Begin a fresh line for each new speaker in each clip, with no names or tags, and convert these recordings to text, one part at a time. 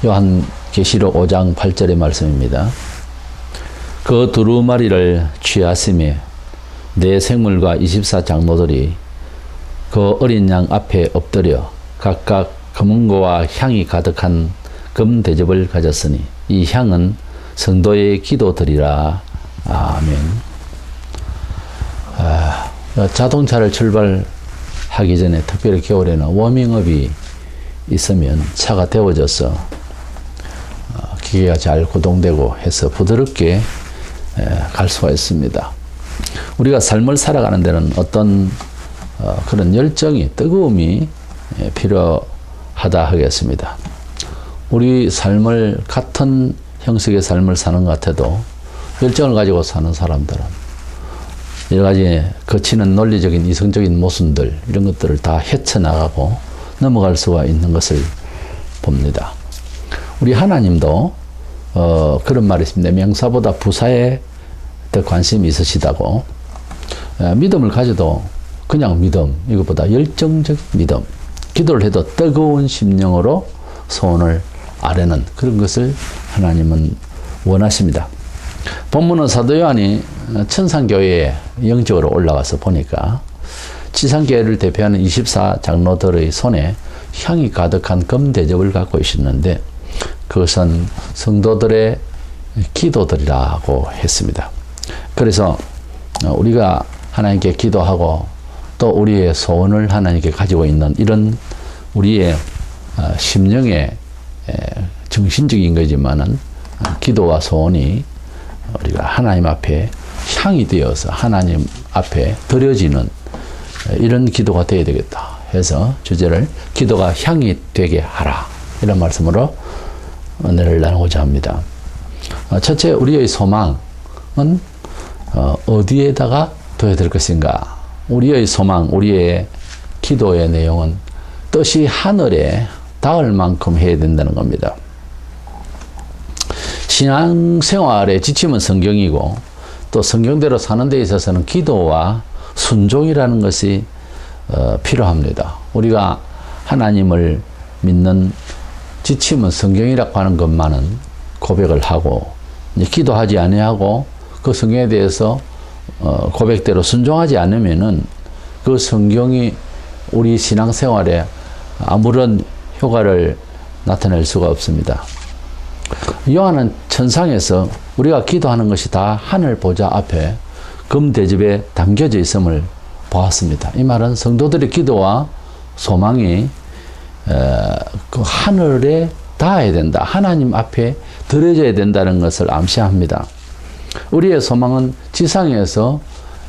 요한계시록 5장 8절의 말씀입니다. 그 두루마리를 취하심에 네 생물과 24장로들이 그 어린 양 앞에 엎드려 각각 금은고와 향이 가득한 금 대접을 가졌으니 이 향은 성도의 기도드리라. 아멘. 자동차를 출발하기 전에 특별히 겨울에는 워밍업이 있으면 차가 데워져서 기계가 잘 구동되고 해서 부드럽게 갈 수가 있습니다. 우리가 삶을 살아가는 데는 어떤 그런 열정이, 뜨거움이 필요하다 하겠습니다. 우리 삶을 같은 형식의 삶을 사는 것 같아도 열정을 가지고 사는 사람들은 여러 가지 거치는 논리적인 이성적인 모순들, 이런 것들을 다 헤쳐나가고 넘어갈 수가 있는 것을 봅니다. 우리 하나님도 그런 말이 있습니다. 명사보다 부사에 더 관심이 있으시다고. 믿음을 가져도 그냥 믿음, 이것보다 열정적 믿음, 기도를 해도 뜨거운 심령으로 소원을 아뢰는 그런 것을 하나님은 원하십니다. 본문은 사도 요한이 천상교회에 영적으로 올라가서 보니까 지상교회를 대표하는 24장로들의 손에 향이 가득한 금 대접을 갖고 있었는데 그것은 성도들의 기도들이라고 했습니다. 그래서 우리가 하나님께 기도하고 또 우리의 소원을 하나님께 가지고 있는 이런 우리의 심령의 정신적인 거지만은 기도와 소원이 우리가 하나님 앞에 향이 되어서 하나님 앞에 드려지는 이런 기도가 되어야 되겠다 해서 주제를 기도가 향이 되게 하라, 이런 말씀으로 은혜를 나누고자 합니다. 첫째, 우리의 소망은 어디에다가 둬야 될 것인가? 우리의 소망, 우리의 기도의 내용은 뜻이 하늘에 닿을 만큼 해야 된다는 겁니다. 신앙생활의 지침은 성경이고 또 성경대로 사는 데 있어서는 기도와 순종이라는 것이 필요합니다. 우리가 하나님을 믿는 지침은 성경이라고 하는 것만은 고백을 하고 기도하지 아니하고 그 성경에 대해서 고백대로 순종하지 않으면은 그 성경이 우리 신앙생활에 아무런 효과를 나타낼 수가 없습니다. 요한은 천상에서 우리가 기도하는 것이 다 하늘 보좌 앞에 금 대접에 담겨져 있음을 보았습니다. 이 말은 성도들의 기도와 소망이 그 하늘에 닿아야 된다, 하나님 앞에 드려져야 된다는 것을 암시합니다. 우리의 소망은 지상에서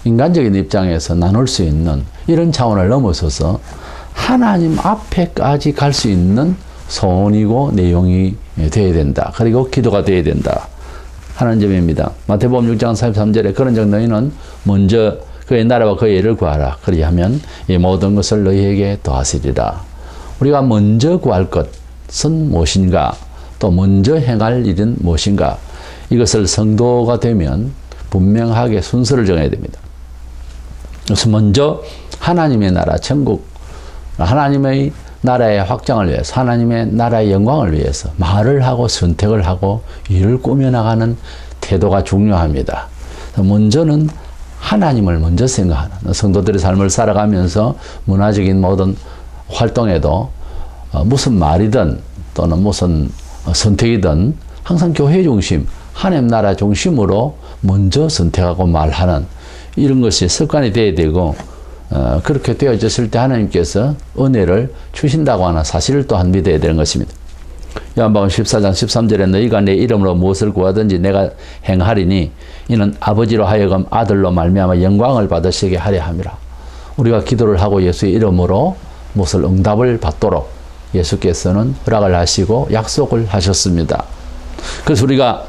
인간적인 입장에서 나눌 수 있는 이런 차원을 넘어서서 하나님 앞에까지 갈 수 있는 소원이고 내용이 되어야 된다. 그리고 기도가 되어야 된다 하는 점입니다. 마태복음 6장 33절에 그런즉 너희는 먼저 그의 나라와 그의 의를 구하라. 그리하면 이 모든 것을 너희에게 더하시리라. 우리가 먼저 구할 것은 무엇인가? 또 먼저 행할 일은 무엇인가? 이것을 성도가 되면 분명하게 순서를 정해야 됩니다. 그래서 먼저 하나님의 나라, 천국, 하나님의 나라의 확장을 위해서, 하나님의 나라의 영광을 위해서 말을 하고 선택을 하고 일을 꾸며나가는 태도가 중요합니다. 먼저는 하나님을 먼저 생각하는 성도들의 삶을 살아가면서 문화적인 모든 활동에도 무슨 말이든 또는 무슨 선택이든 항상 교회 중심, 하나님 나라 중심으로 먼저 선택하고 말하는 이런 것이 습관이 되어야 되고 그렇게 되어졌을 때 하나님께서 은혜를 주신다고 하는 사실을 또한 믿어야 되는 것입니다. 요한복음 14장 13절에 너희가 내 이름으로 무엇을 구하든지 내가 행하리니 이는 아버지로 하여금 아들로 말미암아 영광을 받으시게 하려 함이라. 우리가 기도를 하고 예수의 이름으로 무엇을 응답을 받도록 예수께서는 허락을 하시고 약속을 하셨습니다. 그래서 우리가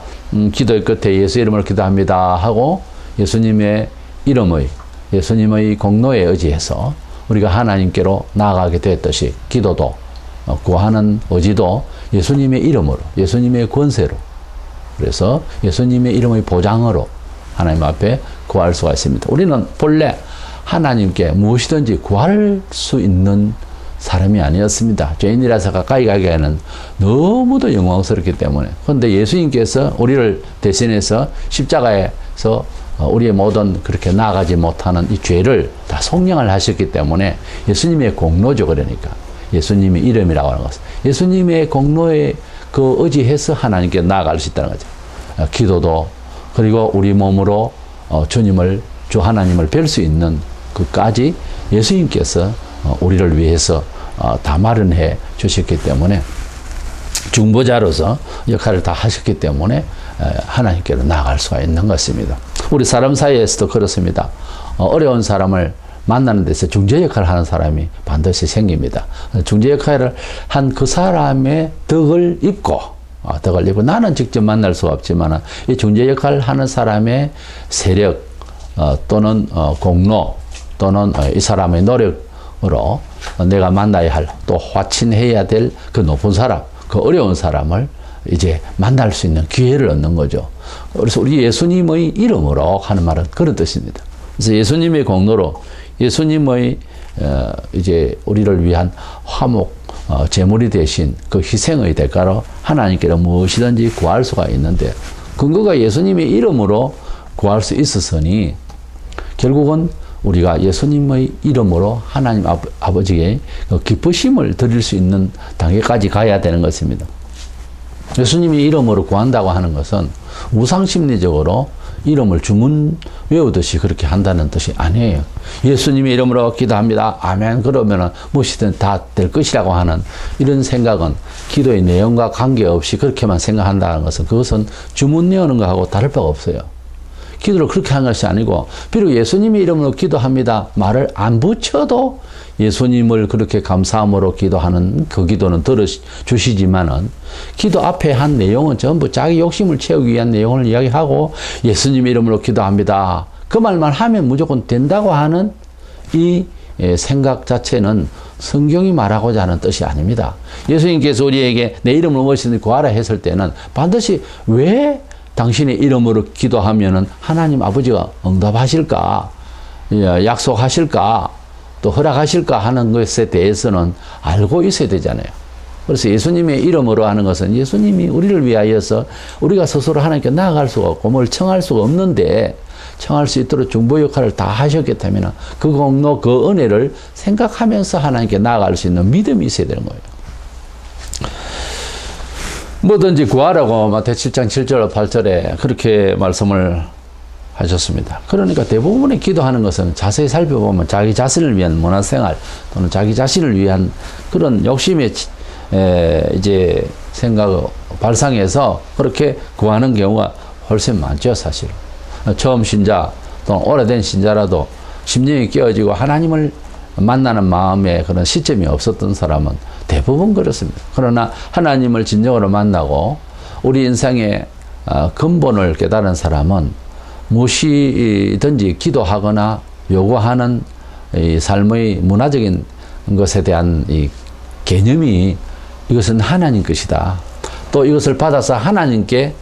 기도의 끝에 예수의 이름으로 기도합니다 하고 예수님의 이름의, 예수님의 공로에 의지해서 우리가 하나님께로 나아가게 되었듯이 기도도 구하는 의지도 예수님의 이름으로, 예수님의 권세로, 그래서 예수님의 이름의 보장으로 하나님 앞에 구할 수가 있습니다. 우리는 본래 하나님께 무엇이든지 구할 수 있는 사람이 아니었습니다. 죄인이라서 가까이 가기에는 너무도 영광스럽기 때문에. 그런데 예수님께서 우리를 대신해서 십자가에서 우리의 모든 그렇게 나아가지 못하는 이 죄를 다 속량을 하셨기 때문에 예수님의 공로죠. 그러니까 예수님의 이름이라고 하는 것은 예수님의 공로에 그 의지해서 하나님께 나아갈 수 있다는 거죠. 기도도 그리고 우리 몸으로 주님을 주 하나님을 뵐 수 있는 그까지 예수님께서 우리를 위해서 다 마련해 주셨기 때문에 중보자로서 역할을 다 하셨기 때문에 하나님께로 나아갈 수가 있는 것입니다. 우리 사람 사이에서도 그렇습니다. 어려운 사람을 만나는 데서 중재 역할을 하는 사람이 반드시 생깁니다. 중재 역할을 한 그 사람의 덕을 입고 나는 직접 만날 수가 없지만 이 중재 역할을 하는 사람의 세력 또는 공로 또는 이 사람의 노력으로 내가 만나야 할 또 화친해야 될 그 높은 사람, 그 어려운 사람을 이제 만날 수 있는 기회를 얻는 거죠. 그래서 우리 예수님의 이름으로 하는 말은 그런 뜻입니다. 그래서 예수님의 공로로 예수님의 이제 우리를 위한 화목 제물이 되신 그 희생의 대가로 하나님께로 무엇이든지 구할 수가 있는데 근거가 예수님의 이름으로 구할 수 있었으니 결국은 우리가 예수님의 이름으로 하나님 아버지의 기쁘심을 드릴 수 있는 단계까지 가야 되는 것입니다. 예수님의 이름으로 구한다고 하는 것은 우상심리적으로 이름을 주문 외우듯이 그렇게 한다는 뜻이 아니에요. 예수님의 이름으로 기도합니다. 아멘. 그러면은 무엇이든 다 될 것이라고 하는 이런 생각은 기도의 내용과 관계없이 그렇게만 생각한다는 것은 그것은 주문 외우는 것하고 다를 바가 없어요. 기도를 그렇게 하는 것이 아니고 비록 예수님의 이름으로 기도합니다. 말을 안 붙여도 예수님을 그렇게 감사함으로 기도하는 그 기도는 들어주시지만은 기도 앞에 한 내용은 전부 자기 욕심을 채우기 위한 내용을 이야기하고 예수님의 이름으로 기도합니다. 그 말만 하면 무조건 된다고 하는 이 생각 자체는 성경이 말하고자 하는 뜻이 아닙니다. 예수님께서 우리에게 내 이름으로 무엇이든지 구하라 했을 때는 반드시 왜 당신의 이름으로 기도하면은 하나님 아버지가 응답하실까, 약속하실까, 또 허락하실까 하는 것에 대해서는 알고 있어야 되잖아요. 그래서 예수님의 이름으로 하는 것은 예수님이 우리를 위하여서 우리가 스스로 하나님께 나아갈 수가 없고 뭘 청할 수가 없는데 청할 수 있도록 중보 역할을 다 하셨기 때문에 그 공로, 그 은혜를 생각하면서 하나님께 나아갈 수 있는 믿음이 있어야 되는 거예요. 뭐든지 구하라고 마태 7장 7절 8절에 그렇게 말씀을 하셨습니다. 그러니까 대부분의 기도하는 것은 자세히 살펴보면 자기 자신을 위한 문화생활 또는 자기 자신을 위한 그런 욕심의 이제 생각 발상에서 그렇게 구하는 경우가 훨씬 많죠, 사실. 처음 신자 또는 오래된 신자라도 심령이 깨어지고 하나님을 만나는 마음에 그런 시점이 없었던 사람은 대부분 그렇습니다. 그러나 하나님을 진정으로 만나고 우리 인생의 근본을 깨달은 사람은 무엇이든지 기도하거나 요구하는 이 삶의 문화적인 것에 대한 이 개념이 이것은 하나님 것이다. 또 이것을 받아서 하나님께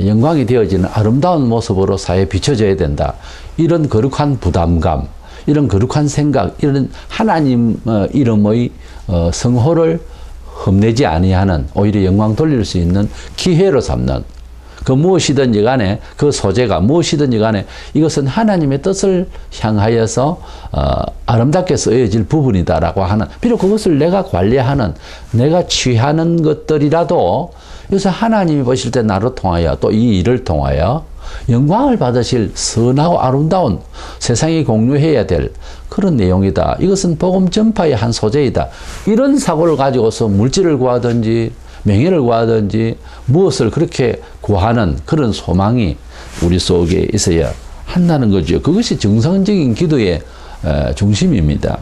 영광이 되어지는 아름다운 모습으로 사회에 비춰져야 된다. 이런 거룩한 부담감, 이런 거룩한 생각, 이런 하나님 이름의 성호를 흠내지 아니하는 오히려 영광 돌릴 수 있는 기회로 삼는 그 무엇이든지 간에 그 소재가 무엇이든지 간에 이것은 하나님의 뜻을 향하여서 아름답게 쓰여질 부분이다라고 하는 비록 그것을 내가 관리하는 내가 취하는 것들이라도 이것을 하나님이 보실 때 나로 통하여 또 이 일을 통하여 영광을 받으실 선하고 아름다운 세상이 공유해야 될 그런 내용이다. 이것은 복음 전파의 한 소재이다. 이런 사고를 가지고서 물질을 구하든지 명예를 구하든지 무엇을 그렇게 구하는 그런 소망이 우리 속에 있어야 한다는 거죠. 그것이 정상적인 기도의 중심입니다.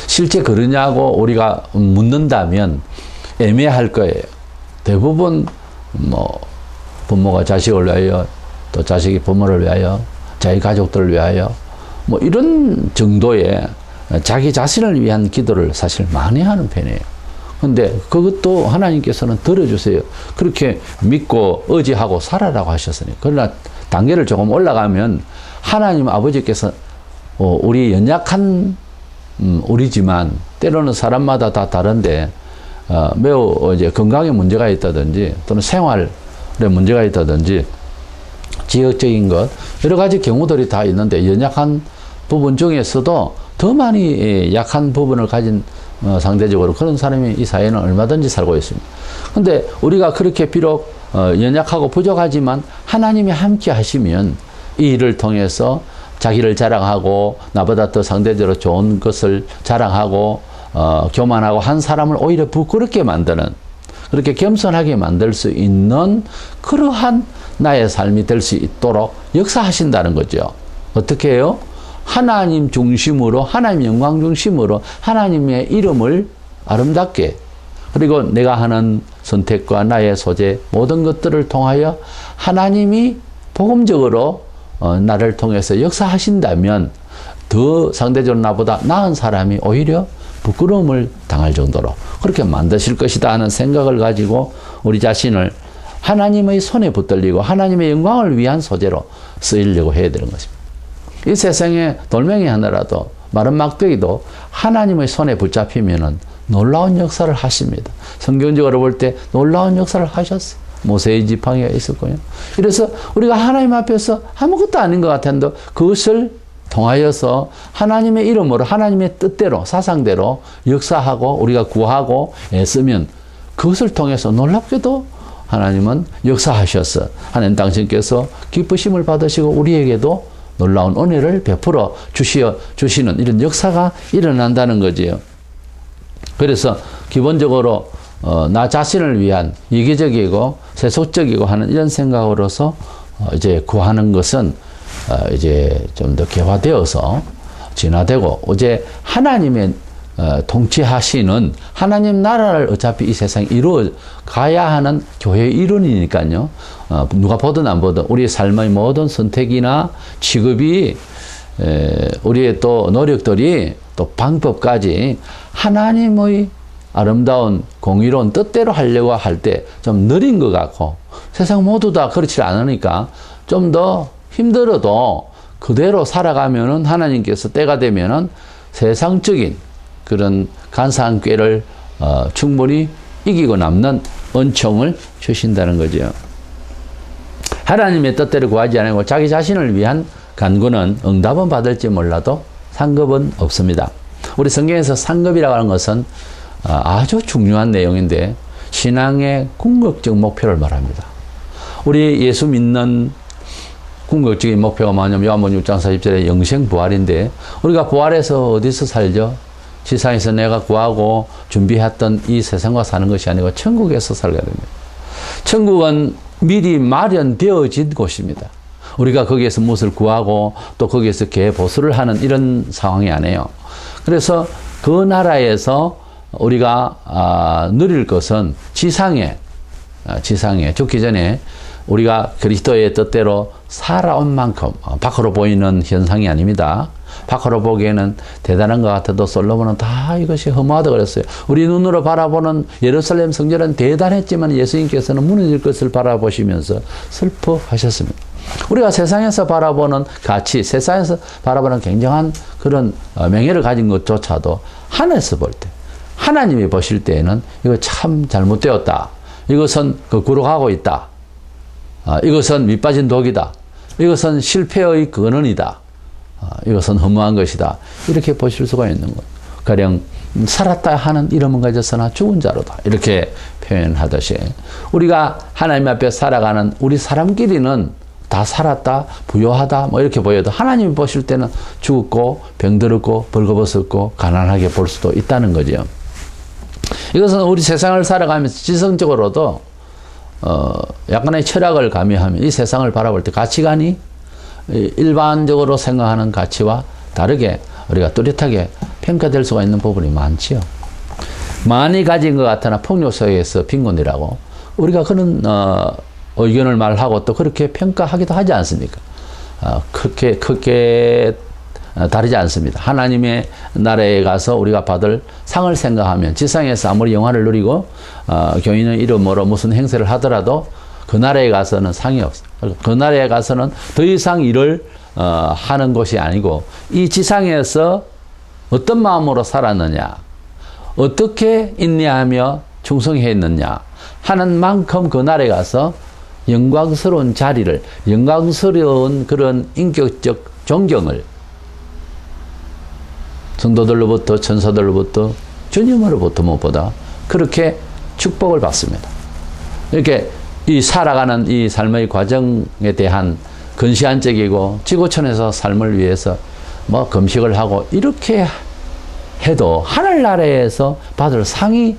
실제 그러냐고 우리가 묻는다면 애매할 거예요. 대부분 부모가 자식을 위하여 또 자식이 부모를 위하여 자기 가족들을 위하여 이런 정도의 자기 자신을 위한 기도를 사실 많이 하는 편이에요. 근데 그것도 하나님께서는 들어주세요. 그렇게 믿고 의지하고 살아라고 하셨으니. 그러나 단계를 조금 올라가면 하나님 아버지께서 우리 연약한 우리지만 때로는 사람마다 다 다른데 매우 이제 건강에 문제가 있다든지 또는 생활에 문제가 있다든지 지역적인 것 여러 가지 경우들이 다 있는데 연약한 부분 중에서도 더 많이 약한 부분을 가진 상대적으로 그런 사람이 이 사회는 얼마든지 살고 있습니다. 근데 우리가 그렇게 비록 연약하고 부족하지만 하나님이 함께 하시면 이 일을 통해서 자기를 자랑하고 나보다 더 상대적으로 좋은 것을 자랑하고 교만하고 한 사람을 오히려 부끄럽게 만드는 그렇게 겸손하게 만들 수 있는 그러한 나의 삶이 될 수 있도록 역사하신다는 거죠. 어떻게 해요? 하나님 중심으로 하나님 영광 중심으로 하나님의 이름을 아름답게 그리고 내가 하는 선택과 나의 소재 모든 것들을 통하여 하나님이 복음적으로 나를 통해서 역사하신다면 더 상대적으로 나보다 나은 사람이 오히려 부끄러움을 당할 정도로 그렇게 만드실 것이다 하는 생각을 가지고 우리 자신을 하나님의 손에 붙들리고 하나님의 영광을 위한 소재로 쓰이려고 해야 되는 것입니다. 이 세상에 돌멩이 하나라도 마른 막대기도 하나님의 손에 붙잡히면은 놀라운 역사를 하십니다. 성경적으로 볼 때 놀라운 역사를 하셨어요. 모세의 지팡이가 있었고요. 그래서 우리가 하나님 앞에서 아무것도 아닌 것 같은데 그것을 통하여서 하나님의 이름으로 하나님의 뜻대로 사상대로 역사하고 우리가 구하고 애쓰면 그것을 통해서 놀랍게도 하나님은 역사하셔서 하나님 당신께서 기쁘심을 받으시고 우리에게도 놀라운 은혜를 베풀어 주시는 이런 역사가 일어난다는 거지요. 그래서 기본적으로 나 자신을 위한 이기적이고 세속적이고 하는 이런 생각으로서 이제 구하는 것은 이제 좀 더 개화되어서 진화되고 이제 하나님의 통치하시는 하나님 나라를 어차피 이 세상에 이루어 가야 하는 교회의 일원이니까요. 누가 보든 안 보든 우리의 삶의 모든 선택이나 취급이 우리의 또 노력들이 또 방법까지 하나님의 아름다운 공의로운 뜻대로 하려고 할 때 좀 느린 것 같고 세상 모두 다 그렇지 않으니까 좀 더 힘들어도 그대로 살아가면은 하나님께서 때가 되면은 세상적인 그런 간사한 꾀를 충분히 이기고 남는 은총을 주신다는 거죠. 하나님의 뜻대로 구하지 않고 자기 자신을 위한 간구는 응답은 받을지 몰라도 상급은 없습니다. 우리 성경에서 상급이라고 하는 것은 아주 중요한 내용인데 신앙의 궁극적 목표를 말합니다. 우리 예수 믿는 궁극적인 목표가 뭐냐면 요한복음 6장 40절에 영생 부활인데 우리가 부활해서 어디서 살죠? 지상에서 내가 구하고 준비했던 이 세상과 사는 것이 아니고 천국에서 살게 됩니다. 천국은 미리 마련되어진 곳입니다. 우리가 거기에서 무엇을 구하고 또 거기에서 개보수를 하는 이런 상황이 아니에요. 그래서 그 나라에서 우리가 누릴 것은 지상에 죽기 전에 우리가 그리스도의 뜻대로 살아온 만큼 밖으로 보이는 현상이 아닙니다. 밖으로 보기에는 대단한 것 같아도 솔로몬은 다 이것이 허무하다 그랬어요. 우리 눈으로 바라보는 예루살렘 성전은 대단했지만 예수님께서는 무너질 것을 바라보시면서 슬퍼하셨습니다. 우리가 세상에서 바라보는 가치, 세상에서 바라보는 굉장한 그런 명예를 가진 것조차도 하늘에서 볼 때, 하나님이 보실 때에는 이거 참 잘못되었다. 이것은 거꾸로 가고 있다. 이것은 밑빠진 독이다. 이것은 실패의 근원이다. 이것은 허무한 것이다. 이렇게 보실 수가 있는 것. 가령 살았다 하는 이름은 가졌으나 죽은 자로다. 이렇게 표현하듯이 우리가 하나님 앞에 살아가는 우리 사람끼리는 다 살았다, 부요하다 뭐 이렇게 보여도 하나님이 보실 때는 죽었고 병들었고 벌거벗었고 가난하게 볼 수도 있다는 거죠. 이것은 우리 세상을 살아가면서 지성적으로도 약간의 철학을 가미하면 이 세상을 바라볼 때 가치관이 일반적으로 생각하는 가치와 다르게 우리가 뚜렷하게 평가될 수가 있는 부분이 많지요. 많이 가진 것 같으나 폭력 속에서 빈곤이라고 우리가 그런 의견을 말하고 또 그렇게 평가하기도 하지 않습니까? 크게 다르지 않습니다. 하나님의 나라에 가서 우리가 받을 상을 생각하면 지상에서 아무리 영화를 누리고 교인의 이름으로 무슨 행세를 하더라도 그 나라에 가서는 상이 없어요. 그 나라에 가서는 더 이상 일을 하는 것이 아니고 이 지상에서 어떤 마음으로 살았느냐, 어떻게 인내하며 충성했느냐 하는 만큼 그날에 가서 영광스러운 자리를, 영광스러운 그런 인격적 존경을 성도들로부터, 천사들로부터, 주님으로부터 무엇보다 그렇게 축복을 받습니다. 이렇게 이 살아가는 이 삶의 과정에 대한 근시안적이고 지구촌에서 삶을 위해서 뭐 금식을 하고 이렇게 해도 하늘나라에서 받을 상이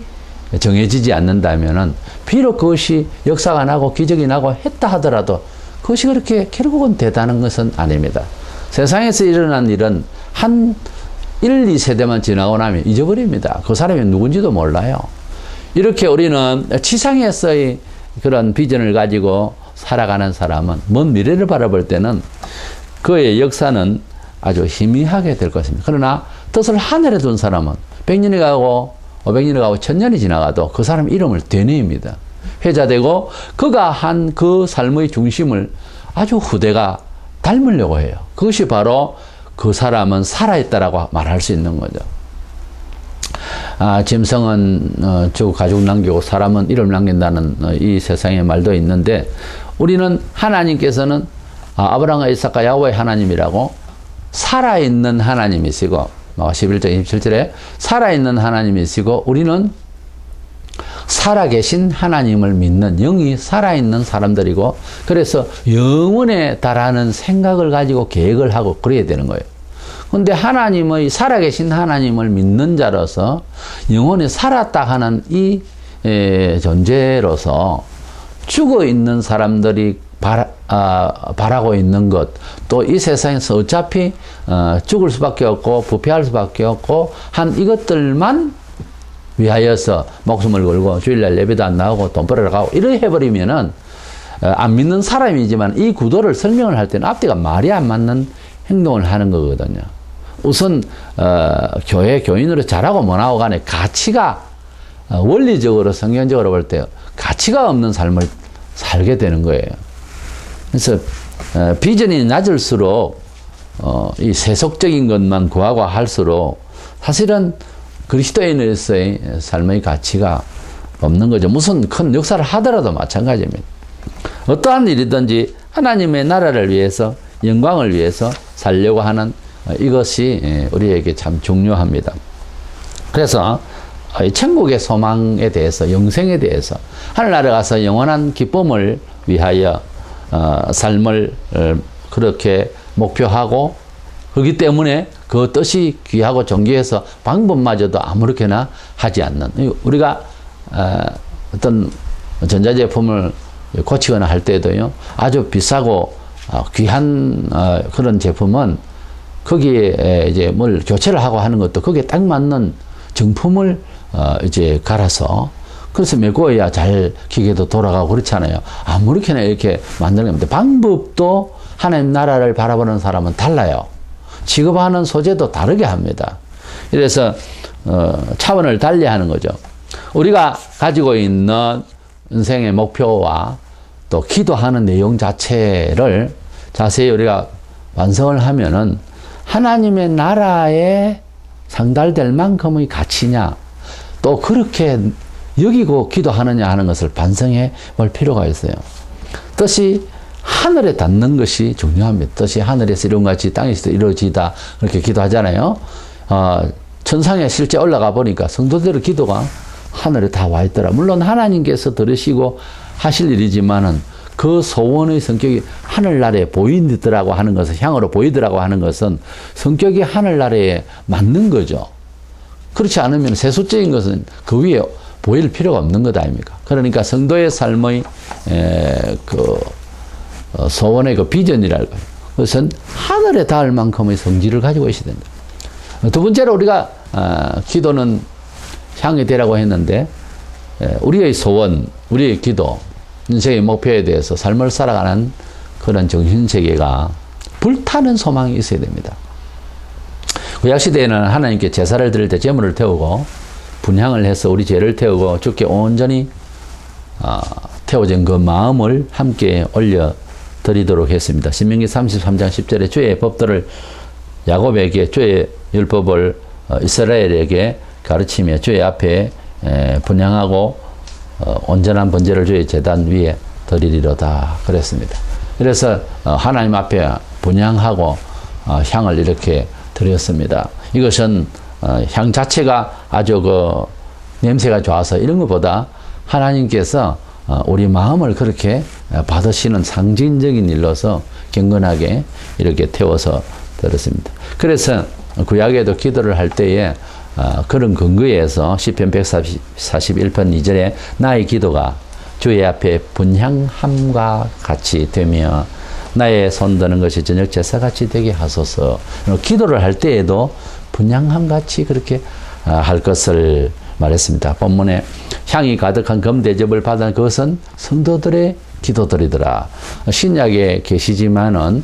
정해지지 않는다면은 비록 그것이 역사가 나고 기적이 나고 했다 하더라도 그것이 그렇게 결국은 대단한 것은 아닙니다. 세상에서 일어난 일은 한 1, 2세대만 지나고 나면 잊어버립니다. 그 사람이 누군지도 몰라요. 이렇게 우리는 지상에서의 그런 비전을 가지고 살아가는 사람은 먼 미래를 바라볼 때는 그의 역사는 아주 희미하게 될 것입니다. 그러나 뜻을 하늘에 둔 사람은 100년이 가고 500년이 가고 1000년이 지나가도 그 사람 이름을 되뇌입니다. 회자되고 그가 한 그 삶의 중심을 아주 후대가 닮으려고 해요. 그것이 바로 그 사람은 살아있다라고 말할 수 있는 거죠. 짐승은 쭉 가죽 남기고 사람은 이름 남긴다는 이 세상의 말도 있는데 우리는 하나님께서는 아브라함과 이삭과 야곱의 하나님이라고 살아있는 하나님이시고 11절 27절에 살아있는 하나님이시고 우리는 살아계신 하나님을 믿는 영이 살아있는 사람들이고 그래서 영원에 달하는 생각을 가지고 계획을 하고 그래야 되는 거예요. 근데 하나님의 살아계신 하나님을 믿는 자로서 영원히 살았다 하는 이 존재로서 죽어 있는 사람들이 바라고 있는 것, 또 이 세상에서 어차피 죽을 수밖에 없고 부패할 수밖에 없고 한 이것들만 위하여서 목숨을 걸고 주일날 예배도 안 나오고 돈 벌으러 가고 이래 해버리면은 안 믿는 사람이지만 이 구도를 설명을 할 때는 앞뒤가 말이 안 맞는 행동을 하는 거거든요. 우선 교회 교인으로 잘하고 못하고 간에 가치가 원리적으로 성경적으로 볼 때 가치가 없는 삶을 살게 되는 거예요. 그래서 비전이 낮을수록 이 세속적인 것만 구하고 할수록 사실은 그리스도인으로서의 삶의 가치가 없는 거죠. 무슨 큰 역사를 하더라도 마찬가지입니다. 어떠한 일이든지 하나님의 나라를 위해서 영광을 위해서 살려고 하는 이것이 우리에게 참 중요합니다. 그래서 천국의 소망에 대해서 영생에 대해서 하늘나라 가서 영원한 기쁨을 위하여 삶을 그렇게 목표하고 그렇기 때문에 그 뜻이 귀하고 존귀해서 방법마저도 아무렇게나 하지 않는 우리가 어떤 전자제품을 고치거나 할 때도요 아주 비싸고 귀한 그런 제품은 거기에 이제 뭘 교체를 하고 하는 것도 거기에 딱 맞는 정품을 이제 갈아서 그래서 메꿔야 잘 기계도 돌아가고 그렇잖아요. 아무렇게나 이렇게 만드는 겁니다. 방법도 하나님 나라를 바라보는 사람은 달라요. 취급하는 소재도 다르게 합니다. 그래서 차원을 달리 하는 거죠. 우리가 가지고 있는 인생의 목표와 또 기도하는 내용 자체를 자세히 우리가 완성을 하면은 하나님의 나라에 상달될 만큼의 가치냐 또 그렇게 여기고 기도하느냐 하는 것을 반성해 볼 필요가 있어요. 뜻이 하늘에 닿는 것이 중요합니다. 뜻이 하늘에서 이룬같이 땅에서 이루어지다 그렇게 기도하잖아요. 천상에 실제 올라가 보니까 성도들의 기도가 하늘에 다 와 있더라. 물론 하나님께서 들으시고 하실 일이지만은 그 소원의 성격이 하늘나라에 보이더라고 하는 것은 향으로 보이더라고 하는 것은 성격이 하늘나라에 맞는 거죠. 그렇지 않으면 세속적인 것은 그 위에 보일 필요가 없는 것 아닙니까? 그러니까 성도의 삶의 소원의 그 비전이랄까요. 그것은 하늘에 닿을 만큼의 성질을 가지고 있어야 된다. 두 번째로 우리가 기도는 향이 되라고 했는데 우리의 소원, 우리의 기도, 인생의 목표에 대해서 삶을 살아가는 그런 정신세계가 불타는 소망이 있어야 됩니다. 구약시대에는 하나님께 제사를 드릴 때 제물을 태우고 분향을 해서 우리 죄를 태우고 주께 온전히 태워진 그 마음을 함께 올려드리도록 했습니다. 신명기 33장 10절에 주의 법들을 야곱에게 주의 율법을 이스라엘에게 가르치며 주의 앞에 분향하고 온전한 번제를 주의 제단 위에 드리리로다 그랬습니다. 그래서 하나님 앞에 분향하고 향을 이렇게 드렸습니다. 이것은 향 자체가 아주 냄새가 좋아서 이런 것보다 하나님께서 우리 마음을 그렇게 받으시는 상징적인 일로서 경건하게 이렇게 태워서 드렸습니다. 그래서 구약에도 기도를 할 때에 그런 근거에서 시편 141편 2절에 나의 기도가 주의 앞에 분향함과 같이 되며 나의 손드는 것이 저녁 제사같이 되게 하소서. 기도를 할 때에도 분향함같이 그렇게 할 것을 말했습니다. 본문에 향이 가득한 금대접을 받은 그것은 성도들의 기도들이더라. 신약에 계시지만은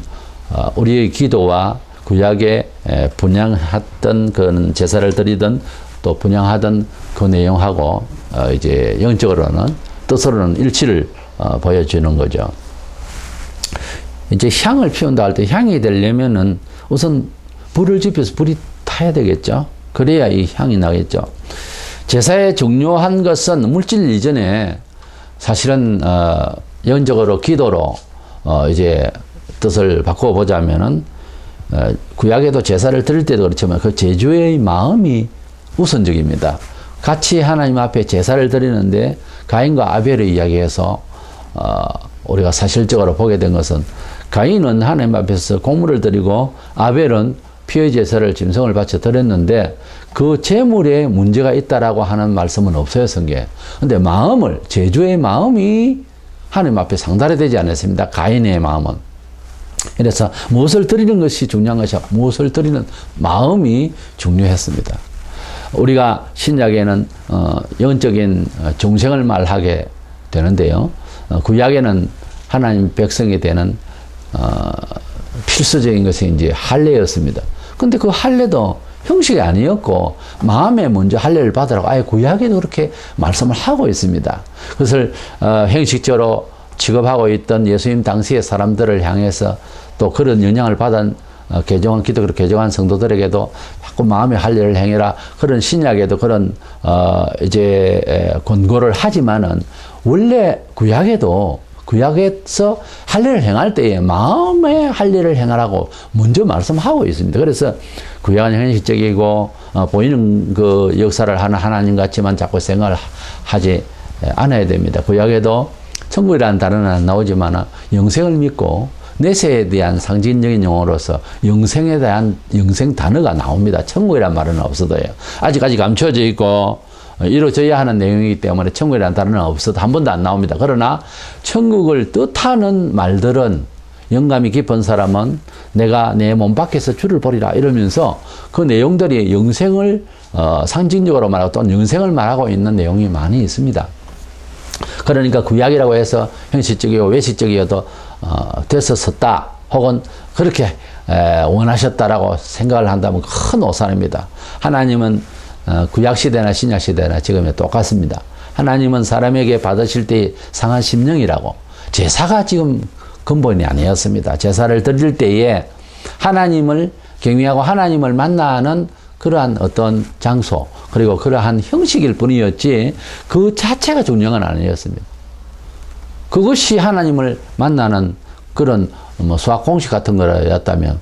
우리의 기도와 구약에 분향했던 그 제사를 드리던 또 분향하던 그 내용하고 이제 영적으로는 뜻으로는 일치를 보여주는 거죠. 이제 향을 피운다 할 때 향이 되려면은 우선 불을 지펴서 불이 타야 되겠죠. 그래야 이 향이 나겠죠. 제사에 중요한 것은 물질 이전에 사실은 영적으로 기도로 이제 뜻을 바꾸어 보자면은 구약에도 제사를 드릴 때도 그렇지만 그 제주의 마음이 우선적입니다. 같이 하나님 앞에 제사를 드리는데 가인과 아벨을 이야기해서 우리가 사실적으로 보게 된 것은 가인은 하나님 앞에서 공물을 드리고 아벨은 피의 제사를 짐승을 바쳐 드렸는데 그 제물에 문제가 있다라고 하는 말씀은 없어요, 성경에. 근데 마음을, 제주의 마음이 하나님 앞에 상달이 되지 않았습니다. 가인의 마음은. 그래서 무엇을 드리는 것이 중요한 것이 아니라 무엇을 드리는 마음이 중요했습니다. 우리가 신약에는 영적인 중생을 말하게 되는데요. 구약에는 하나님 백성이 되는 필수적인 것이 이제 할례였습니다. 근데 그 할례도 형식이 아니었고 마음에 먼저 할례를 받으라고 아예 구약에도 그렇게 말씀을 하고 있습니다. 그것을 형식적으로 취급하고 있던 예수님 당시의 사람들을 향해서 또 그런 영향을 받은 개종한 기독교 개종한 성도들에게도 자꾸 마음의 할례를 행해라. 그런 신약에도 그런 이제 권고를 하지만은 원래 구약에서 할례를 행할 때에 마음의 할례를 행하라고 먼저 말씀하고 있습니다. 그래서 구약은 현실적이고 보이는 그 역사를 하는 하나님 같지만 자꾸 생각을 하지 않아야 됩니다. 구약에도 천국이라는 단어는 안 나오지만 영생을 믿고 내세에 대한 상징적인 용어로서 영생에 대한 영생 단어가 나옵니다. 천국이라는 말은 없어도요. 아직까지 감춰져 있고 이루어져야 하는 내용이기 때문에 천국이라는 단어는 없어도 한 번도 안 나옵니다. 그러나 천국을 뜻하는 말들은 영감이 깊은 사람은 내가 내 몸 밖에서 주를 보리라 이러면서 그 내용들이 영생을 상징적으로 말하고 또 영생을 말하고 있는 내용이 많이 있습니다. 그러니까 구약이라고 해서 형식적이고 외식적이어도 됐었다 혹은 그렇게 원하셨다라고 생각을 한다면 큰 오산입니다. 하나님은 구약시대나 신약시대나 지금에 똑같습니다. 하나님은 사람에게 받으실 때 상한 심령이라고 제사가 지금 근본이 아니었습니다. 제사를 드릴 때에 하나님을 경외하고 하나님을 만나는 그러한 어떤 장소 그리고 그러한 형식일 뿐이었지 그 자체가 중요한 건 아니었습니다. 그것이 하나님을 만나는 그런 수학 공식 같은 거였다면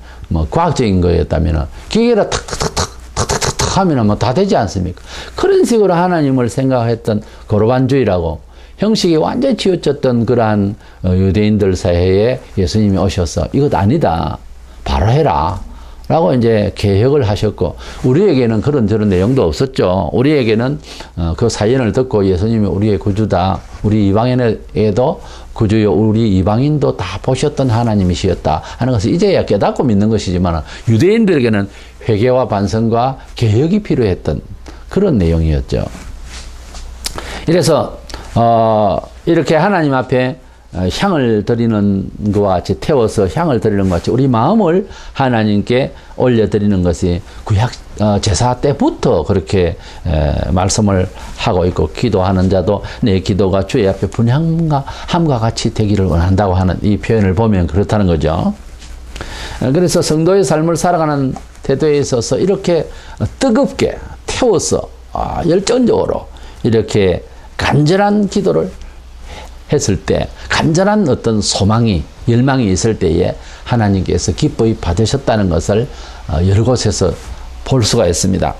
과학적인 거였다면 기계로 탁탁탁탁탁탁탁 하면 다 되지 않습니까? 그런 식으로 하나님을 생각했던 고르반주의라고 형식이 완전히 치우쳤던 그러한 유대인들 사이에 예수님이 오셔서 이것 아니다. 바로 해라. 라고 이제 개혁을 하셨고, 우리에게는 그런 저런 내용도 없었죠. 우리에게는 그 사연을 듣고 예수님이 우리의 구주다. 우리 이방인에게도 구주요, 우리 이방인도 다 보셨던 하나님이시었다 하는 것을 이제야 깨닫고 믿는 것이지만, 유대인들에게는 회개와 반성과 개혁이 필요했던 그런 내용이었죠. 이래서 이렇게 하나님 앞에 향을 드리는 것과 같이 태워서 향을 드리는 것 같이 우리 마음을 하나님께 올려드리는 것이 구약 제사 때부터 그렇게 말씀을 하고 있고, 기도하는 자도 내 기도가 주의 앞에 분향과 함과 같이 되기를 원한다고 하는 이 표현을 보면 그렇다는 거죠. 그래서 성도의 삶을 살아가는 태도에 있어서 이렇게 뜨겁게 태워서 열정적으로 이렇게 간절한 기도를 했을 때, 간절한 어떤 소망이, 열망이 있을 때에 하나님께서 기뻐히 받으셨다는 것을 여러 곳에서 볼 수가 있습니다.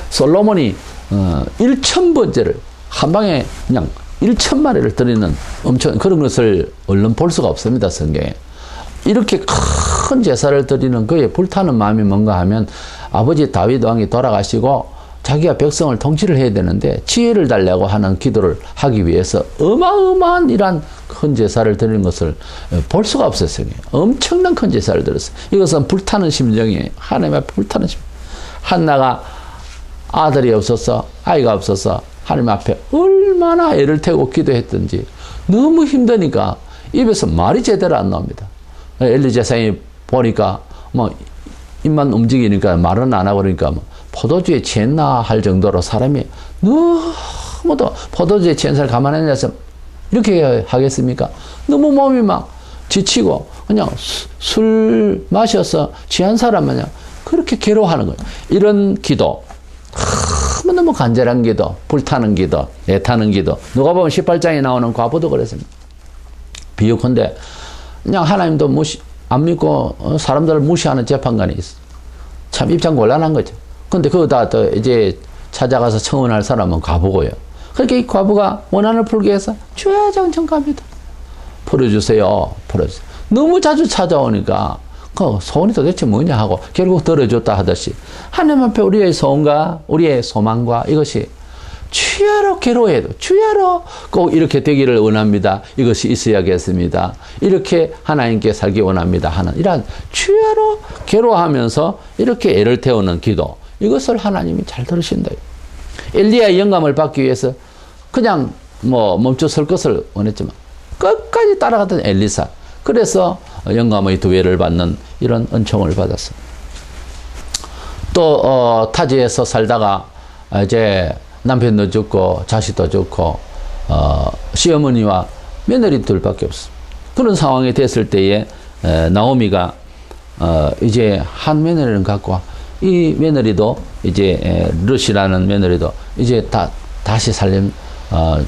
솔로몬이 1,000번째를 한 방에 그냥 1,000마리를 드리는 엄청 그런 것을 얼른 볼 수가 없습니다, 성경에. 이렇게 큰 제사를 드리는 그의 불타는 마음이 뭔가 하면 아버지 다윗 왕이 돌아가시고 자기가 백성을 통치를 해야 되는데 지혜를 달라고 하는 기도를 하기 위해서 어마어마한 이란 큰 제사를 드리는 것을 볼 수가 없었어요. 엄청난 큰 제사를 드렸어요. 이것은 불타는 심정이에요. 하나님 앞에 불타는 심정. 한나가 아들이 없어서, 아이가 없어서 하나님 앞에 얼마나 애를 태우고 기도했던지 너무 힘드니까 입에서 말이 제대로 안 나옵니다. 엘리 제사장이 보니까 뭐 입만 움직이니까 말은 안 하고 그러니까 뭐 포도주에 취했나 할 정도로 사람이 너무도 포도주에 취한 사람 가만히 앉아서 이렇게 하겠습니까? 너무 몸이 막 지치고 그냥 술 마셔서 취한 사람 마냥 그렇게 괴로워하는 거예요. 이런 기도, 너무 간절한 기도, 불타는 기도, 애타는 기도. 누가 보면 18장에 나오는 과부도 그랬습니다. 비유컨대 그냥 하나님도 안 믿고 사람들을 무시하는 재판관이 있어. 참 입장 곤란한 거죠. 근데 그거 다 또 이제 찾아가서 청원할 사람은 과부고요. 그렇게 이 과부가 원한을 풀기 위해서 주야장청 갑니다. 풀어주세요. 풀어주세요. 너무 자주 찾아오니까 그 소원이 도대체 뭐냐 하고 결국 들어줬다 하듯이 하나님 앞에 우리의 소원과 우리의 소망과 이것이 주야로 괴로워해도 주야로 꼭 이렇게 되기를 원합니다. 이것이 있어야겠습니다. 이렇게 하나님께 살기 원합니다 하는 이러한 주야로 괴로워하면서 이렇게 애를 태우는 기도, 이것을 하나님이 잘 들으신다. 엘리야의 영감을 받기 위해서 그냥 뭐 멈춰 설 것을 원했지만 끝까지 따라갔던 엘리사, 그래서 영감의 두배를 받는 이런 은총을 받았어. 또 타지에서 살다가 이제 남편도 죽고 자식도 죽고 시어머니와 며느리 둘밖에 없어. 그런 상황이 됐을 때에 나오미가 이제 한 며느리를 갖고 이 며느리도 이제 룻이라는 며느리도 이제 다시 살림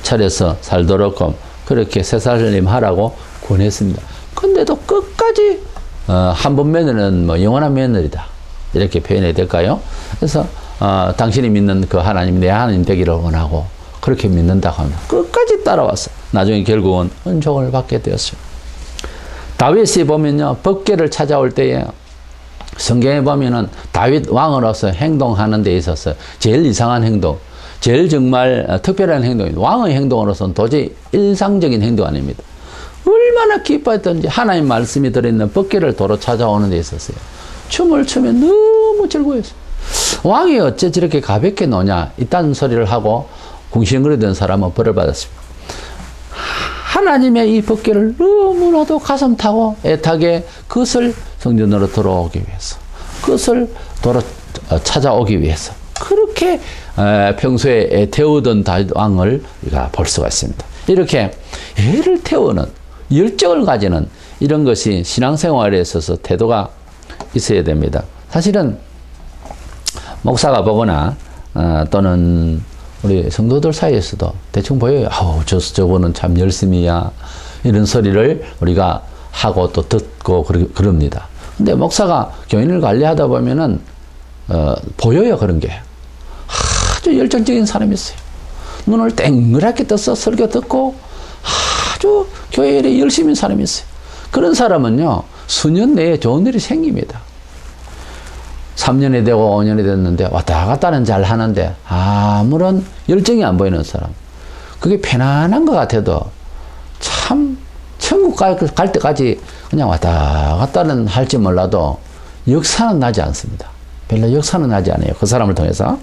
차려서 살도록 그렇게 새살림 하라고 권했습니다. 근데도 끝까지 한 번 며느리는 뭐 영원한 며느리다 이렇게 표현해야 될까요? 그래서 당신이 믿는 그 하나님, 내 하나님 되기를 원하고 그렇게 믿는다고 합니다. 끝까지 따라왔어요. 나중에 결국은 은총을 받게 되었어요. 다윗이 보면요, 법궤를 찾아올 때에 성경에 보면은 다윗 왕으로서 행동하는 데 있어서 제일 이상한 행동, 제일 정말 특별한 행동입니다. 왕의 행동으로서는 도저히 일상적인 행동 아닙니다. 얼마나 기뻐했던지 하나님 말씀이 들어있는 법궤를 도로 찾아오는 데 있었어요. 춤을 추면 너무 즐거워했어요. 왕이 어째 저렇게 가볍게 노냐 이딴 소리를 하고 궁시렁거리던 사람은 벌을 받았습니다. 하나님의 이 법궤를 너무나도 가슴 타고 애타게 그것을 성전으로 들어오기 위해서, 그것을 도로 찾아오기 위해서 그렇게 평소에 애태우던 다윗 왕을 우리가 볼 수가 있습니다. 이렇게 애를 태우는 열정을 가지는 이런 것이 신앙생활에 있어서 태도가 있어야 됩니다. 사실은 목사가 보거나 또는 우리 성도들 사이에서도 대충 보여요. 아우 저거는 참 열심히야 이런 소리를 우리가 하고 또 듣고 그럽니다. 근데 목사가 교인을 관리하다 보면은 보여요. 그런 게 아주 열정적인 사람이 있어요. 눈을 땡그랗게 떠서 설교 듣고 아주 교회 일에 열심히 사람이 있어요. 그런 사람은요 수년 내에 좋은 일이 생깁니다. 3년이 되고 5년이 됐는데 왔다 갔다는 잘 하는데 아무런 열정이 안 보이는 사람, 그게 편안한 것 같아도 참 천국 갈 때까지 그냥 왔다 갔다는 할지 몰라도 역사는 나지 않습니다. 별로 역사는 나지 않아요. 그 사람을 통해서.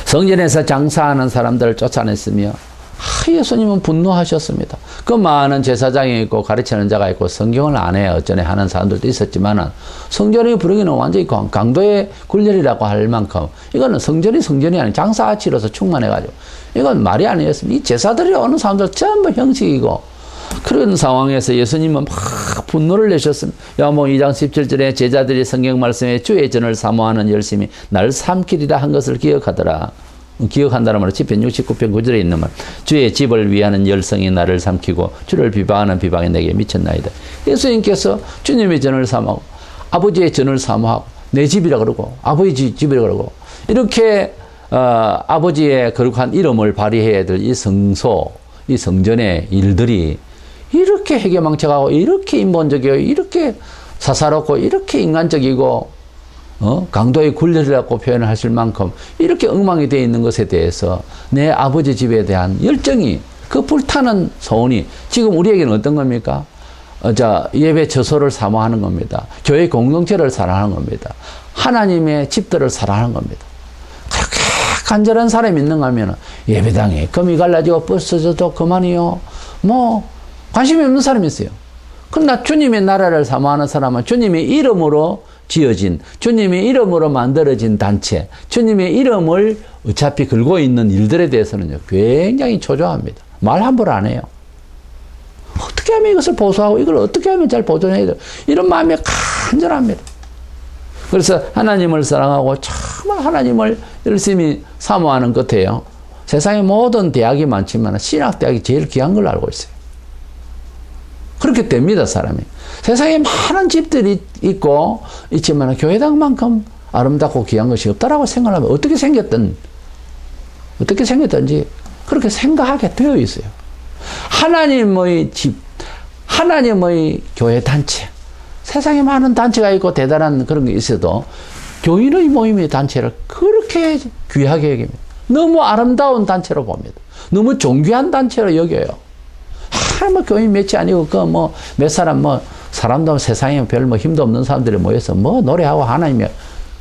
성전에서 장사하는 사람들을 쫓아냈으며 예수님은 분노하셨습니다. 그 많은 제사장이 있고 가르치는 자가 있고 성경을 안 해 어쩌네 하는 사람들도 있었지만 성전의 부르기는 완전히 강도의 굴렬이라고 할 만큼 이거는 성전이 아닌 장사치로서 충만해가지고 이건 말이 아니었습니다. 이 제사들이 오는 사람들 전부 형식이고 그런 상황에서 예수님은 막 분노를 내셨습니다. 요한복음 2장 17절에 제자들이 성경 말씀에 주의 전을 사모하는 열심히 나를 삼키리라 한 것을 기억하더라. 기억한다는 말은 시편 69편 9절에 있는 말. 주의 집을 위하는 열성이 나를 삼키고 주를 비방하는 비방이 내게 미쳤나이다. 예수님께서 주님의 전을 사모하고 아버지의 전을 사모하고 내 집이라 그러고 아버지 집이라 그러고 이렇게 아버지의 거룩한 이름을 발휘해야 될 이 성소, 이 성전의 일들이 이렇게 해괴망측하고 이렇게 인본적이고 이렇게 사사롭고 이렇게 인간적이고 강도의 굴레라고 표현을 하실 만큼 이렇게 엉망이 되어 있는 것에 대해서 내 아버지 집에 대한 열정이 그 불타는 소원이 지금 우리에게는 어떤 겁니까? 예배 처소를 사모하는 겁니다. 교회 공동체를 사랑하는 겁니다. 하나님의 집들을 사랑하는 겁니다. 그렇게 간절한 사람이 있는가 하면 예배당에 금이 갈라지고 부서져도 그만이요. 관심이 없는 사람이 있어요. 그러나 주님의 나라를 사모하는 사람은 주님의 이름으로 지어진, 주님의 이름으로 만들어진 단체, 주님의 이름을 어차피 걸고 있는 일들에 대해서는 굉장히 초조합니다. 말 함부로 안 해요. 어떻게 하면 이것을 보수하고 이걸 어떻게 하면 잘 보존해야 돼? 이런 마음이 간절합니다. 그래서 하나님을 사랑하고 정말 하나님을 열심히 사모하는 끝에요. 세상에 모든 대학이 많지만 신학대학이 제일 귀한 걸 알고 있어요. 그렇게 됩니다, 사람이. 세상에 많은 집들이 있지만 교회당만큼 아름답고 귀한 것이 없다라고 생각하면 어떻게 생겼든지 그렇게 생각하게 되어 있어요. 하나님의 집, 하나님의 교회 단체, 세상에 많은 단체가 있고 대단한 그런 게 있어도 교인의 모임의 단체를 그렇게 귀하게 여깁니다. 너무 아름다운 단체로 봅니다. 너무 존귀한 단체로 여겨요. 교인 몇이 아니고 몇 사람 사람도 세상에 별 힘도 없는 사람들이 모여서 노래하고 하나님이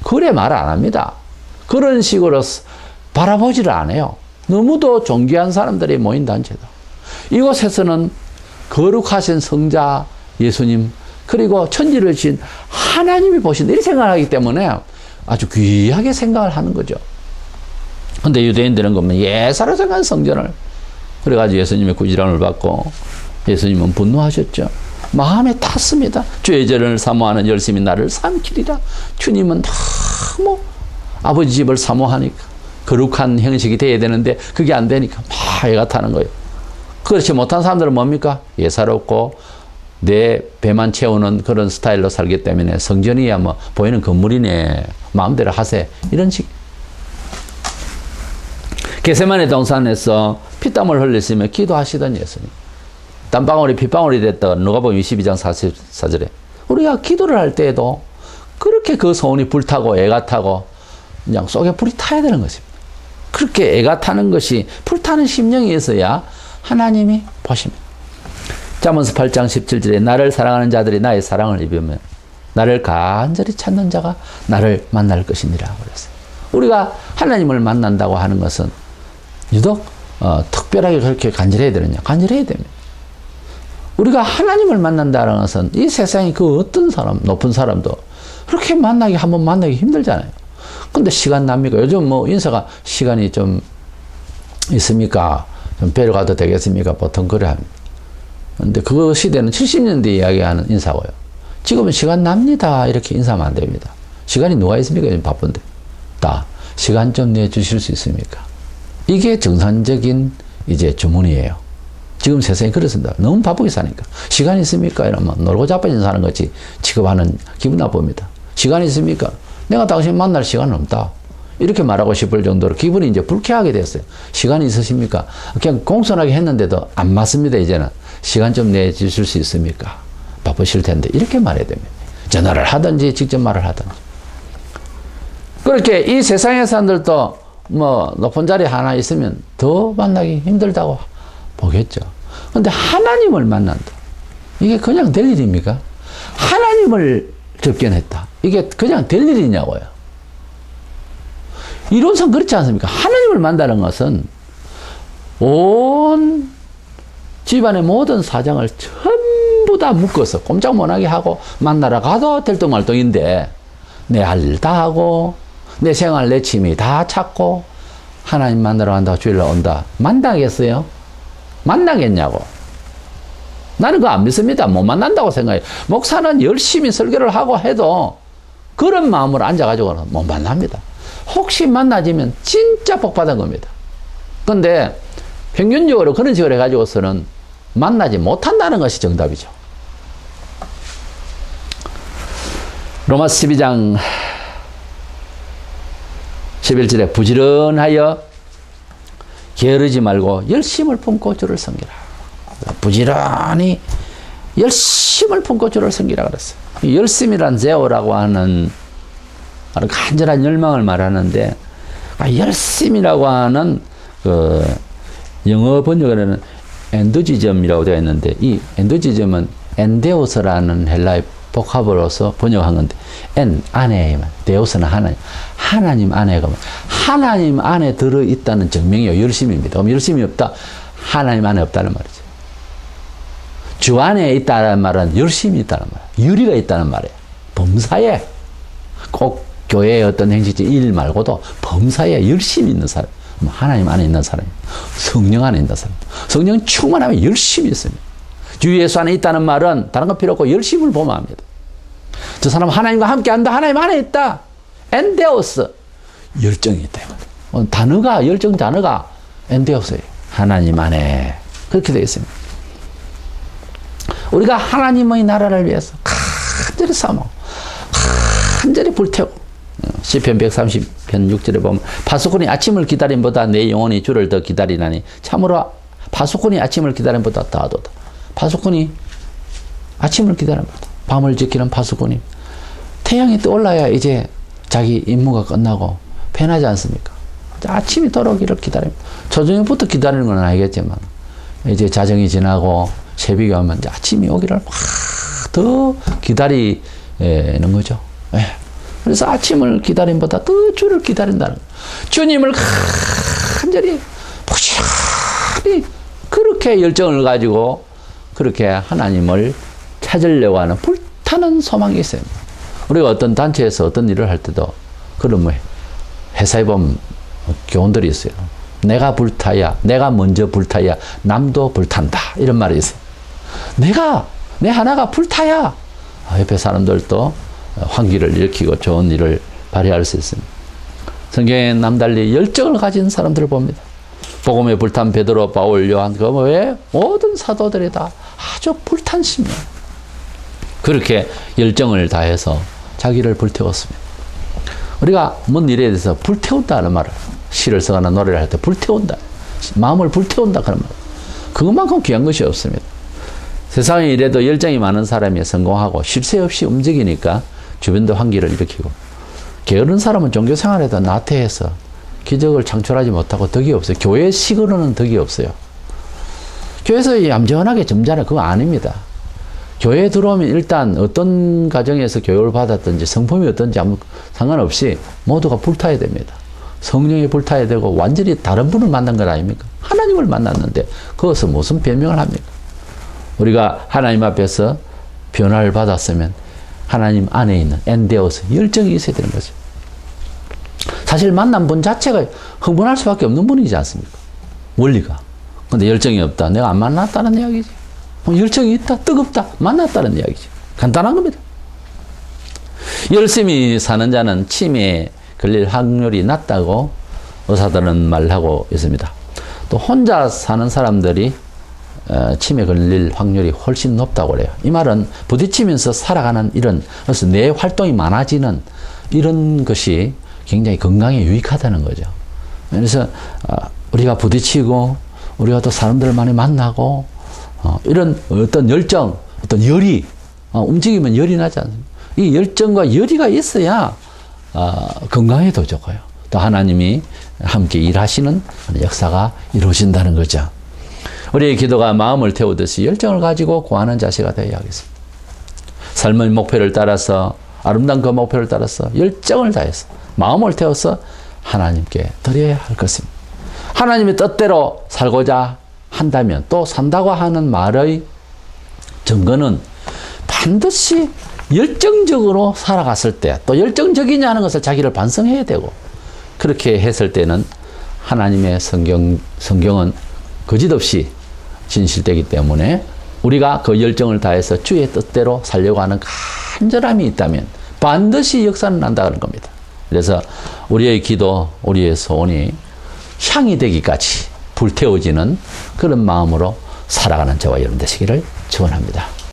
그래 말 안 합니다. 그런 식으로 바라보지를 않아요. 너무도 존귀한 사람들이 모인 단체다. 이곳에서는 거룩하신 성자 예수님 그리고 천지를 지은 하나님이 보신다 이렇게 생각하기 때문에 아주 귀하게 생각을 하는 거죠. 근데 유대인들은 그러면 예사로 생각한 성전을 그래가지고 예수님의 꾸지람을 받고 예수님은 분노하셨죠. 마음에 탔습니다. 주의 전을 사모하는 열심히 나를 삼키리라. 주님은 너무 아버지 집을 사모하니까 거룩한 형식이 돼야 되는데 그게 안 되니까 막 애가 타는 거예요. 그렇지 못한 사람들은 뭡니까? 예사롭고 내 배만 채우는 그런 스타일로 살기 때문에 성전이야 보이는 건물이네. 마음대로 하세. 이런 식. 겟세마네 동산에서 피땀을 흘리시며 기도하시던 예수님. 땀방울이 핏방울이 됐다. 누가복음 22장 44절에. 우리가 기도를 할 때에도 그렇게 그 소원이 불타고 애가 타고 그냥 속에 불이 타야 되는 것입니다. 그렇게 애가 타는 것이 불타는 심령이 있어야 하나님이 보십니다. 잠언서 8장 17절에 나를 사랑하는 자들이 나의 사랑을 입으면 나를 간절히 찾는 자가 나를 만날 것이니라 그랬어요. 우리가 하나님을 만난다고 하는 것은 유독 특별하게 그렇게 간절해야 되느냐? 간절해야 됩니다. 우리가 하나님을 만난다는 것은 이 세상에 그 어떤 사람, 높은 사람도 그렇게 한번 만나기 힘들잖아요. 근데 시간 납니까? 요즘 인사가 시간이 좀 있습니까? 좀 뵈러 가도 되겠습니까? 보통 그래 합니다. 근데 그 시대는 70년대 이야기하는 인사고요. 지금은 시간 납니다. 이렇게 인사하면 안 됩니다. 시간이 누가 있습니까? 요즘 바쁜데. 시간 좀 내주실 수 있습니까? 이게 정상적인 주문이에요. 지금 세상이 그렇습니다. 너무 바쁘게 사니까. 시간 있습니까? 이러면 놀고 자빠진 사는 것이 취급하는 기분 나쁩니다. 시간 있습니까? 내가 당신 만날 시간은 없다. 이렇게 말하고 싶을 정도로 기분이 불쾌하게 됐어요. 시간 있으십니까? 그냥 공손하게 했는데도 안 맞습니다, 이제는. 시간 좀 내주실 수 있습니까? 바쁘실 텐데. 이렇게 말해야 됩니다. 전화를 하든지 직접 말을 하든지. 그렇게 이 세상의 사람들도 높은 자리 하나 있으면 더 만나기 힘들다고 보겠죠. 근데 하나님을 만난다. 이게 그냥 될 일입니까? 하나님을 접견했다. 이게 그냥 될 일이냐고요. 이론상 그렇지 않습니까? 하나님을 만나는 것은 온 집안의 모든 사정을 전부 다 묶어서 꼼짝 못하게 하고 만나러 가도 들뚱말뚱인데 내 할 일 다 하고 내 생활 내 취미 다 찾고 하나님 만나러 간다고 주일날 온다. 만나겠어요? 만나겠냐고. 나는 그거 안 믿습니다. 못 만난다고 생각해요. 목사는 열심히 설교를 하고 해도 그런 마음으로 앉아가지고는 못 만납니다. 혹시 만나지면 진짜 복 받은 겁니다. 근데 평균적으로 그런 식으로 해가지고서는 만나지 못한다는 것이 정답이죠. 로마서 12장 11절에 부지런하여 게으르지 말고 열심을 품고 주를 섬기라. 부지런히 열심을 품고 주를 섬기라 그랬어요. 열심이란 제오라고 하는 아주 간절한 열망을 말하는데, 열심이라고 하는 그 영어 번역에는 엔두지즘이라고 되어 있는데, 이 엔두지즘은 엔데오스라는 헬라의 복합으로서 번역한 건데, 엔 안에만, 데오스는 하나님, 하나님 안에가 하나님 안에 들어 있다는 증명이요, 열심입니다. 그럼 열심이 없다, 하나님 안에 없다는 말이죠. 주 안에 있다는 말은 열심이 있다는 말이에요. 유리가 있다는 말이에요. 범사에 꼭 교회의 어떤 행실지 일 말고도 범사에 열심히 있는 사람, 하나님 안에 있는 사람, 성령 안에 있는 사람, 성령 충만하면 열심히 있습니다. 주 예수 안에 있다는 말은 다른 거 필요 없고 열심을 보면 저 사람 하나님과 함께 한다, 하나님 안에 있다, 엔데오스, 열정이 있다. 단어가, 열정 단어가 엔데오스예요. 하나님 안에. 그렇게 되어 있습니다. 우리가 하나님의 나라를 위해서 간절히 싸우고 간절히 불태우고, 시편 130편 6절에 보면 파수꾼이 아침을 기다림보다 내 영혼이 주를 더 기다리나니 참으로 파수꾼이 아침을 기다림보다 더하도다. 파수꾼이 아침을 기다림보다, 밤을 지키는 파수꾼이 태양이 떠올라야 이제 자기 임무가 끝나고 편하지 않습니까? 아침이 돌아오기를 기다립니다. 초저녁부터 기다리는 건 아니겠지만 이제 자정이 지나고 새벽이 오면 이제 아침이 오기를 막 더 기다리는 거죠. 예. 그래서 아침을 기다림보다 더 주를 기다린다는 거예요. 주님을 간절히 부지런히 그렇게 열정을 가지고 그렇게 하나님을 찾으려고 하는 불타는 소망이 있어요. 우리가 어떤 단체에서 어떤 일을 할 때도 그런 회사에 보면 교훈들이 있어요. 내가 불타야, 내가 먼저 불타야 남도 불탄다, 이런 말이 있어요. 내 하나가 불타야 옆에 사람들도 환기를 일으키고 좋은 일을 발휘할 수 있습니다. 성경에 남달리 열정을 가진 사람들을 봅니다. 복음에 불탄 베드로, 바울, 요한, 그 외에 모든 사도들이 다 아주 불탄 심령, 그렇게 열정을 다해서 자기를 불태웠습니다. 우리가 뭔 일에 대해서 불태운다는 말을, 시를 쓰거나 노래를 할 때 불태운다, 마음을 불태운다, 그런 말, 그것만큼 귀한 것이 없습니다. 세상에 이래도 열정이 많은 사람이 성공하고 쉴 새 없이 움직이니까 주변도 환기를 일으키고, 게으른 사람은 종교 생활에도 나태해서 기적을 창출하지 못하고 덕이 없어요. 교회 식으로는 덕이 없어요. 교회에서 얌전하게 점잖아, 그거 아닙니다. 교회에 들어오면 일단 어떤 가정에서 교육을 받았든지 성품이 어떤지 아무 상관없이 모두가 불타야 됩니다. 성령이 불타야 되고 완전히 다른 분을 만난 것 아닙니까? 하나님을 만났는데 그것은 무슨 변명을 합니까? 우리가 하나님 앞에서 변화를 받았으면 하나님 안에 있는 엔데오스, 열정이 있어야 되는 거죠. 사실 만난 분 자체가 흥분할 수밖에 없는 분이지 않습니까? 원리가. 근데 열정이 없다, 내가 안 만났다는 이야기지. 열정이 있다, 뜨겁다, 만났다는 이야기죠. 간단한 겁니다. 열심히 사는 자는 치매에 걸릴 확률이 낮다고 의사들은 말하고 있습니다. 또 혼자 사는 사람들이 치매 걸릴 확률이 훨씬 높다고 그래요. 이 말은 부딪히면서 살아가는 그래서 뇌 활동이 많아지는 이런 것이 굉장히 건강에 유익하다는 거죠. 그래서 우리가 부딪히고 우리가 또 사람들을 많이 만나고 이런 어떤 열정, 어떤 열이, 움직이면 열이 나지 않습니까? 이 열정과 열의가 있어야 건강에도 좋고요. 또 하나님이 함께 일하시는 역사가 이루어진다는 거죠. 우리의 기도가 마음을 태우듯이 열정을 가지고 구하는 자세가 되어야 하겠습니다. 삶의 목표를 따라서, 아름다운 그 목표를 따라서 열정을 다해서 마음을 태워서 하나님께 드려야 할 것입니다. 하나님의 뜻대로 살고자 한다면, 또 산다고 하는 말의 증거는 반드시 열정적으로 살아갔을 때, 또 열정적이냐 하는 것을 자기를 반성해야 되고, 그렇게 했을 때는 하나님의 성경은 거짓없이 진실되기 때문에 우리가 그 열정을 다해서 주의 뜻대로 살려고 하는 간절함이 있다면 반드시 역사는 난다는 겁니다. 그래서 우리의 기도, 우리의 소원이 향이 되기까지 불태워지는 그런 마음으로 살아가는 저와 여러분 되시기를 축원합니다.